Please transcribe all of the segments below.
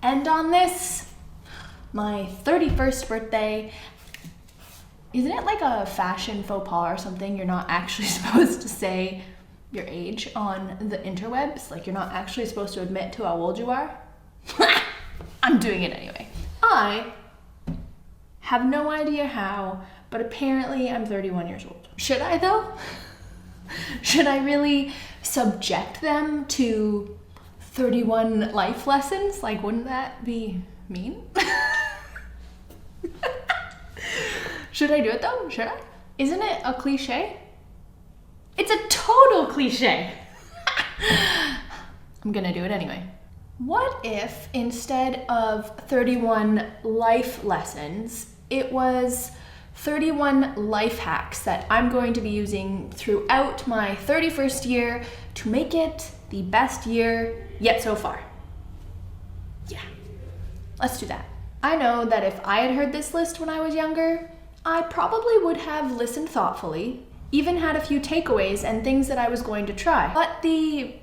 end on this, my 31st birthday. Isn't it like a fashion faux pas or something? You're not actually supposed to say your age on the interwebs. Like, you're not actually supposed to admit to how old you are. I'm doing it anyway. I have no idea how, but apparently I'm 31 years old. Should I though? Should I really subject them to 31 life lessons? Like, wouldn't that be mean? Should I do it though? Should I? Isn't it a cliche? It's a total cliche. I'm gonna do it anyway. What if instead of 31 life lessons, it was 31 life hacks that I'm going to be using throughout my 31st year to make it the best year yet so far? Yeah, let's do that. I know that if I had heard this list when I was younger, I probably would have listened thoughtfully, even had a few takeaways and things that I was going to try. But the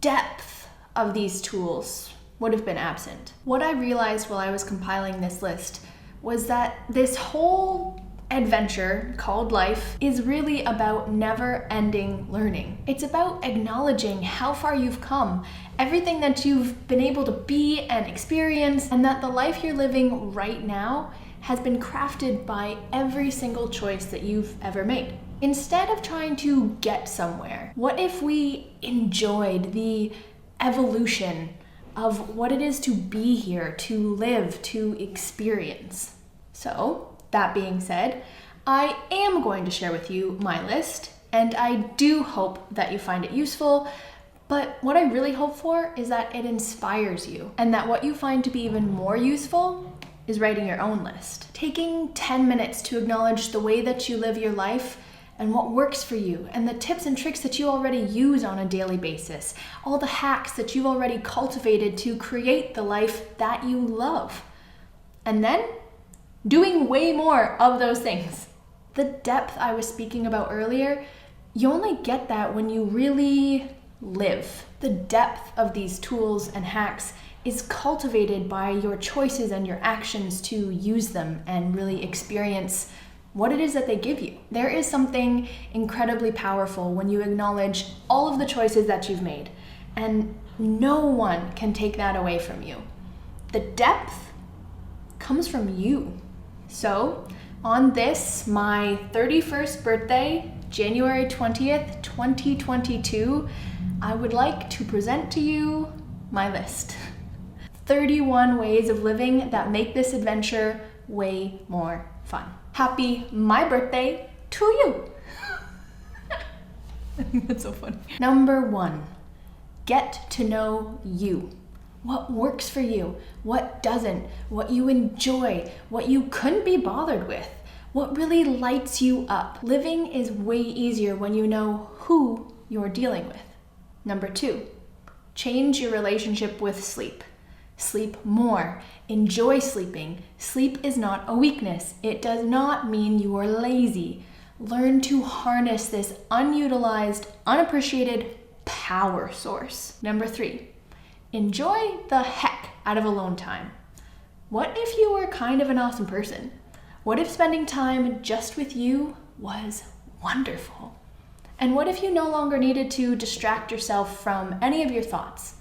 depth of these tools would have been absent. What I realized while I was compiling this list was that this whole adventure called life is really about never-ending learning. It's about acknowledging how far you've come, everything that you've been able to be and experience, and that the life you're living right now has been crafted by every single choice that you've ever made. Instead of trying to get somewhere, what if we enjoyed the evolution of what it is to be here, to live, to experience? So, that being said, I am going to share with you my list, and I do hope that you find it useful, but what I really hope for is that it inspires you, and that what you find to be even more useful is writing your own list. Taking 10 minutes to acknowledge the way that you live your life and what works for you, and the tips and tricks that you already use on a daily basis, all the hacks that you've already cultivated to create the life that you love. And then doing way more of those things. The depth I was speaking about earlier, you only get that when you really live. The depth of these tools and hacks is cultivated by your choices and your actions to use them and really experience what it is that they give you. There is something incredibly powerful when you acknowledge all of the choices that you've made, and no one can take that away from you. The depth comes from you. So, on this, my 31st birthday, January 20th, 2022, I would like to present to you my list. 31 ways of living that make this adventure way more fun. Happy my birthday to you! I think that's so funny. Number 1, get to know you. What works for you, what doesn't, what you enjoy, what you couldn't be bothered with, what really lights you up. Living is way easier when you know who you're dealing with. Number 2, change your relationship with sleep. Sleep more. Enjoy sleeping. Sleep is not a weakness. It does not mean you are lazy. Learn to harness this unutilized, unappreciated power source. Number 3, enjoy the heck out of alone time. What if you were kind of an awesome person? What if spending time just with you was wonderful? And what if you no longer needed to distract yourself from any of your thoughts?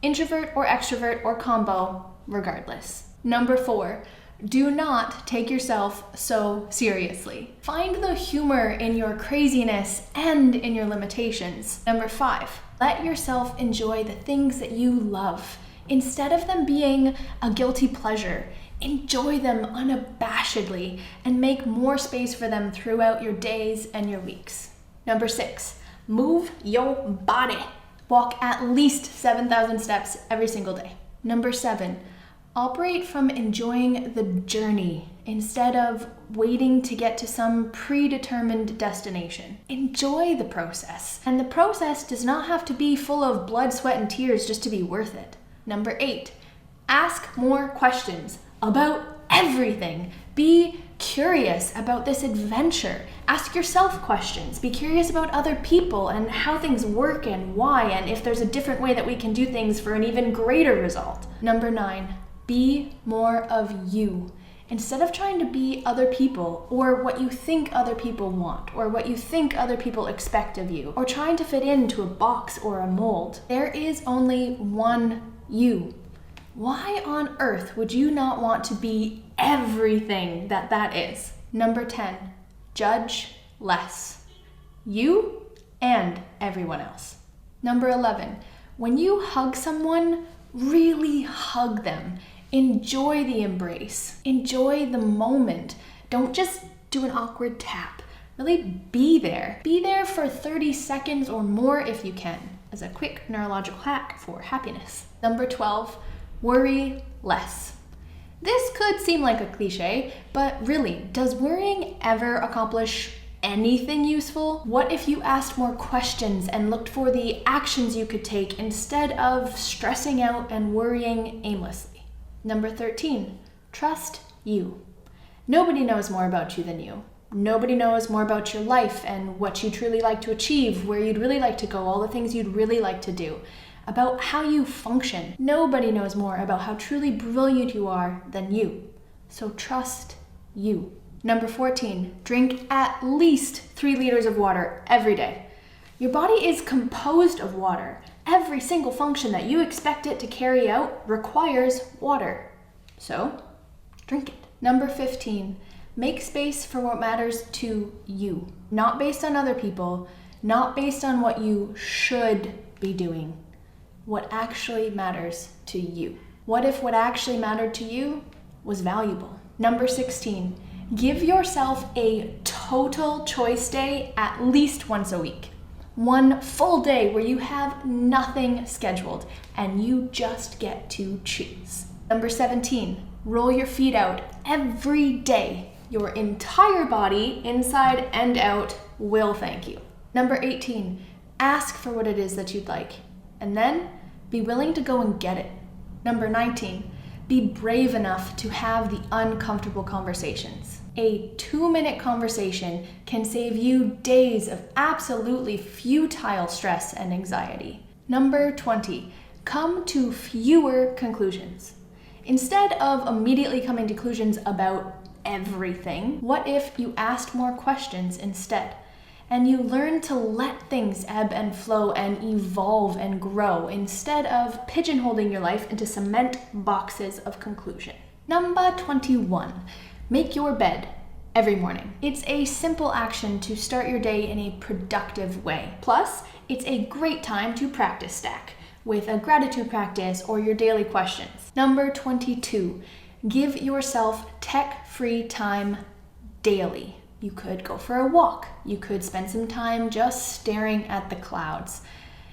Introvert or extrovert or combo, regardless. Number 4, do not take yourself so seriously. Find the humor in your craziness and in your limitations. Number 5, let yourself enjoy the things that you love. Instead of them being a guilty pleasure, enjoy them unabashedly and make more space for them throughout your days and your weeks. Number 6, move your body. Walk at least 7,000 steps every single day. Number 7, operate from enjoying the journey instead of waiting to get to some predetermined destination. Enjoy the process. And the process does not have to be full of blood, sweat, and tears just to be worth it. Number 8, ask more questions about everything. Be curious about this adventure. Ask yourself questions. Be curious about other people and how things work and why, and if there's a different way that we can do things for an even greater result. Number 9, be more of you. Instead of trying to be other people, or what you think other people want, or what you think other people expect of you, or trying to fit into a box or a mold, there is only one you. Why on earth would you not want to be everything that is? Number 10, judge less. You and everyone else. Number 11, when you hug someone, really hug them. Enjoy the embrace. Enjoy the moment. Don't just do an awkward tap. Really be there. Be there for 30 seconds or more if you can, as a quick neurological hack for happiness. Number 12, worry less. This could seem like a cliche, but really, does worrying ever accomplish anything useful? What if you asked more questions and looked for the actions you could take instead of stressing out and worrying aimlessly? Number 13, trust you. Nobody knows more about you than you. Nobody knows more about your life and what you truly like to achieve, where you'd really like to go, all the things you'd really like to do, about how you function. Nobody knows more about how truly brilliant you are than you. So trust you. Number 14, drink at least 3 liters of water every day. Your body is composed of water. Every single function that you expect it to carry out requires water. So, drink it. Number 15, make space for what matters to you. Not based on other people, not based on what you should be doing. What actually matters to you. What if what actually mattered to you was valuable? Number 16, give yourself a total choice day at least once a week. One full day where you have nothing scheduled and you just get to choose. Number 17, roll your feet out every day. Your entire body, inside and out, will thank you. Number 18, ask for what it is that you'd like, and then be willing to go and get it. Number 19, be brave enough to have the uncomfortable conversations. A 2-minute conversation can save you days of absolutely futile stress and anxiety. Number 20, come to fewer conclusions. Instead of immediately coming to conclusions about everything, what if you asked more questions instead? And you learn to let things ebb and flow and evolve and grow instead of pigeonholing your life into cement boxes of conclusion. Number 21, make your bed every morning. It's a simple action to start your day in a productive way. Plus, it's a great time to practice stack with a gratitude practice or your daily questions. Number 22, give yourself tech-free time daily. You could go for a walk. You could spend some time just staring at the clouds.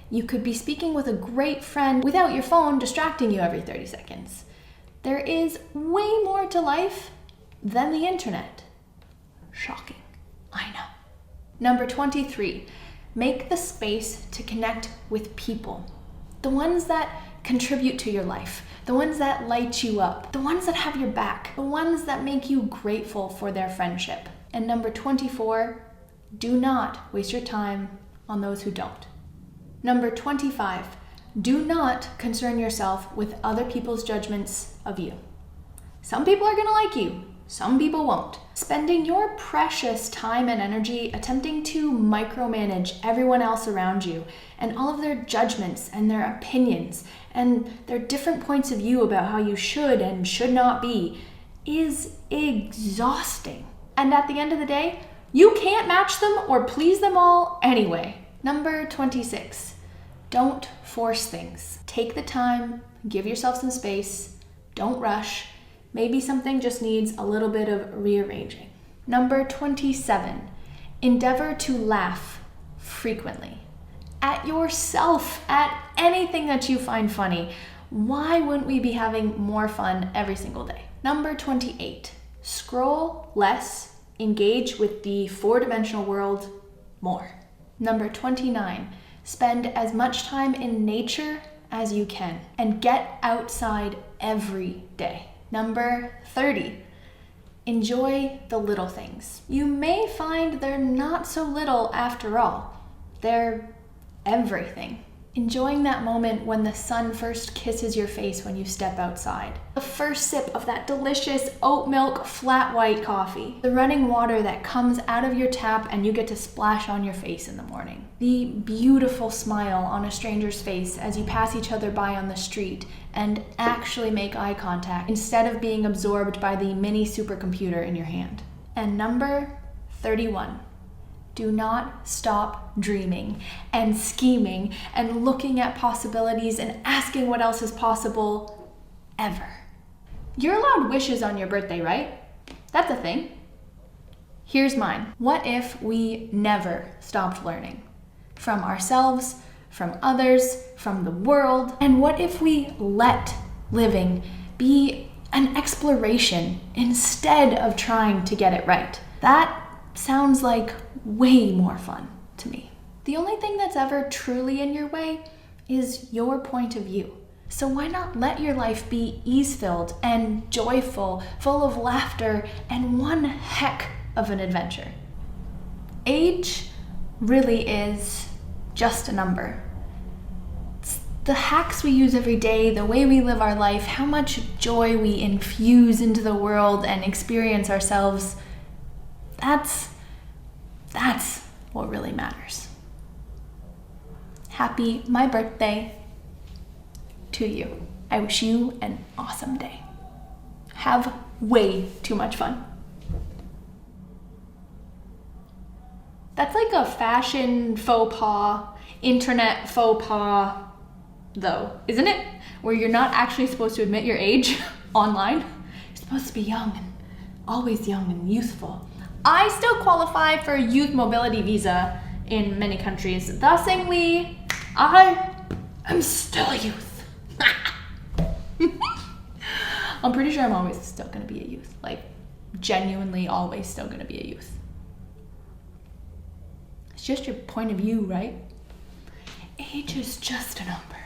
You could be speaking with a great friend without your phone distracting you every 30 seconds. There is way more to life than the internet. Shocking, I know. Number 23, make the space to connect with people. The ones that contribute to your life, the ones that light you up, the ones that have your back, the ones that make you grateful for their friendship. And number 24, do not waste your time on those who don't. Number 25, do not concern yourself with other people's judgments of you. Some people are gonna like you, some people won't. Spending your precious time and energy attempting to micromanage everyone else around you and all of their judgments and their opinions and their different points of view about how you should and should not be is exhausting. And at the end of the day, you can't match them or please them all anyway. Number 26, don't force things. Take the time, give yourself some space, don't rush. Maybe something just needs a little bit of rearranging. Number 27, endeavor to laugh frequently. At yourself, at anything that you find funny. Why wouldn't we be having more fun every single day? Number 28, scroll less, engage with the 4-dimensional world more. Number 29, spend as much time in nature as you can and get outside every day. Number 30, Enjoy the little things. You may find they're not so little after all. They're everything. Enjoying that moment when the sun first kisses your face when you step outside. The first sip of that delicious oat milk flat white coffee. The running water that comes out of your tap and you get to splash on your face in the morning. The beautiful smile on a stranger's face as you pass each other by on the street and actually make eye contact instead of being absorbed by the mini supercomputer in your hand. And number 31. Do not stop dreaming and scheming and looking at possibilities and asking what else is possible ever. You're allowed wishes on your birthday, right? That's a thing. Here's mine. What if we never stopped learning? From ourselves, from others, from the world. And what if we let living be an exploration instead of trying to get it right? That sounds like way more fun to me. The only thing that's ever truly in your way is your point of view. So why not let your life be ease-filled and joyful, full of laughter, and one heck of an adventure? Age really is just a number. It's the hacks we use every day, the way we live our life, how much joy we infuse into the world and experience ourselves. That's what really matters. Happy my birthday to you. I wish you an awesome day. Have way too much fun. That's like a fashion faux pas, internet faux pas, though, isn't it? Where you're not actually supposed to admit your age online. You're supposed to be young and always young and youthful. I still qualify for a youth mobility visa in many countries. Thusingly, I am still a youth. I'm pretty sure I'm always still gonna be a youth. Like, genuinely always still gonna be a youth. It's just your point of view, right? Age is just a number.